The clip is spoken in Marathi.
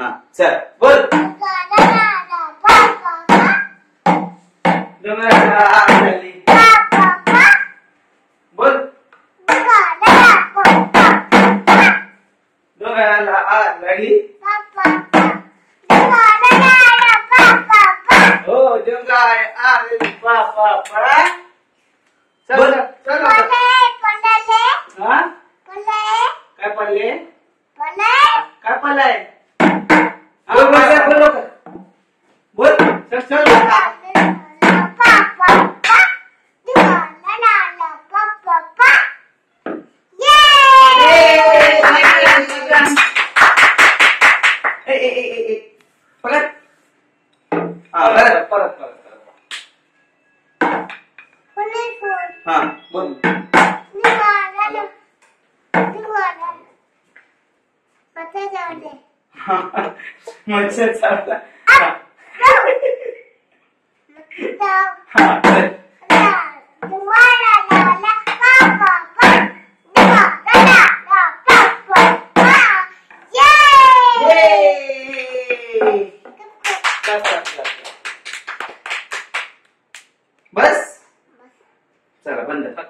हा चल बोल. डोंगराला आग लागली. बोल. डोंगराला आग लागली. हो डोंगर आग पापा. चल चल. हा काय पडले. काय पडलंय. बोल बोल चल चल. परत परत हा बोल. मच्छर चावला. बस चला बंद.